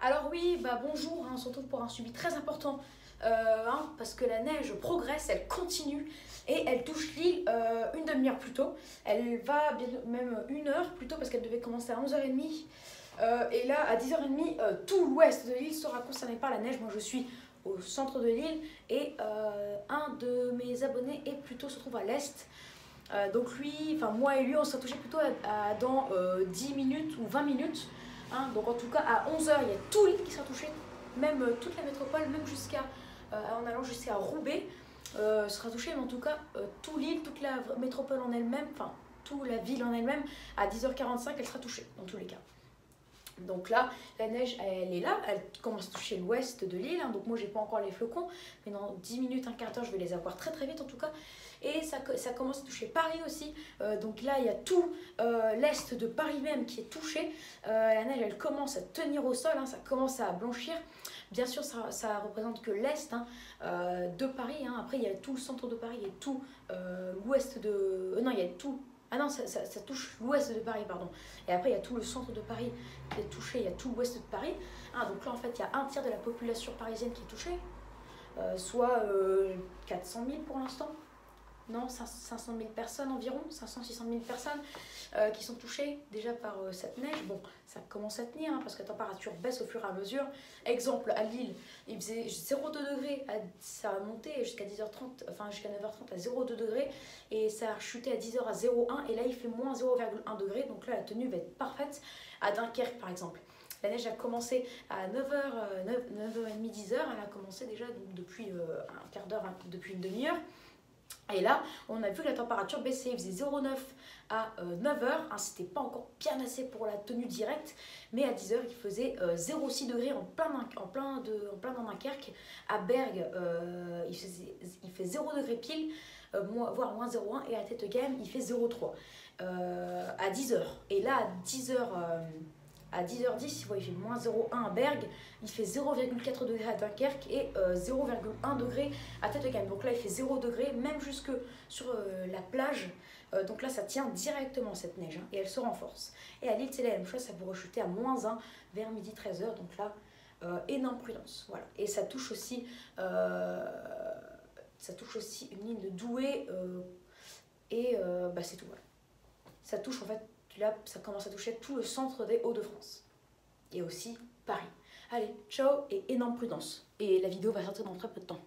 Alors oui, bonjour, on se retrouve pour un suivi très important parce que la neige progresse, elle continue et elle touche l'île une demi-heure plus tôt. Elle va même une heure plus tôt parce qu'elle devait commencer à 11h30. Et là, à 10h30, tout l'ouest de l'île sera concerné par la neige. Moi, je suis au centre de l'île et un de mes abonnés se trouve à l'est. Donc moi et lui, on sera touché plutôt dans 10 minutes ou 20 minutes. Donc en tout cas, à 11h, il y a tout l'île qui sera touché, même toute la métropole, même en allant jusqu'à Roubaix, sera touchée. Mais en tout cas, tout l'île, toute la métropole en elle-même, enfin, toute la ville en elle-même, à 10h45, elle sera touchée, dans tous les cas. Donc là, la neige, elle est là, elle commence à toucher l'ouest de l'île. Donc moi, j'ai pas encore les flocons, mais dans 10 minutes, un quart d'heure, je vais les avoir très très vite en tout cas. Et ça commence à toucher Paris aussi. Donc là, il y a tout l'est de Paris même qui est touché. La neige, elle commence à tenir au sol, ça commence à blanchir. Bien sûr, ça représente que l'est de Paris. Après, il y a tout le centre de Paris et tout l'ouest de... non, il y a tout... Ah non, ça touche l'ouest de Paris, pardon. Et après, il y a tout le centre de Paris qui est touché, il y a tout l'ouest de Paris. Donc là, en fait, il y a un tiers de la population parisienne qui est touchée, soit 400 000 pour l'instant. Non, 500 000 personnes environ, 500-600 000 personnes qui sont touchées déjà par cette neige. Bon, ça commence à tenir parce que la température baisse au fur et à mesure. Exemple, à Lille, il faisait 0,2 degrés, ça a monté jusqu'à 10h30, enfin jusqu'à 9h30 à 0,2 degrés et ça a chuté à 10h à 0,1 et là il fait moins 0,1 degré. Donc là, la tenue va être parfaite. À Dunkerque, par exemple, la neige a commencé à 9h, 9h30, 10h. Elle a commencé déjà donc, depuis un quart d'heure, depuis une demi-heure. Et là, on a vu que la température baissait, il faisait 0,9 à 9h, c'était pas encore bien assez pour la tenue directe, mais à 10h, il faisait 0,6 degrés en plein dans Dunkerque. À Bergue, il fait 0 degré pile, voire moins 0,1, et à Tetteghem, il fait 0,3 à 10h. Et là, à 10h10, il fait moins 0,1 à Bergue, il fait 0,4 degrés à Dunkerque et 0,1 degré à Tetteghem. Donc là, il fait 0 degré, même jusque sur la plage. Donc là, ça tient directement cette neige et elle se renforce. Et à Lille, c'est la même chose, ça peut rechuter à moins 1 vers midi 13h. Donc là, énorme prudence. Voilà. Et ça touche aussi une ligne de Douai c'est tout. Voilà. Ça touche en fait. Là, ça commence à toucher tout le centre des Hauts-de-France. Et aussi Paris. Allez, ciao et énorme prudence. Et la vidéo va sortir dans très peu de temps.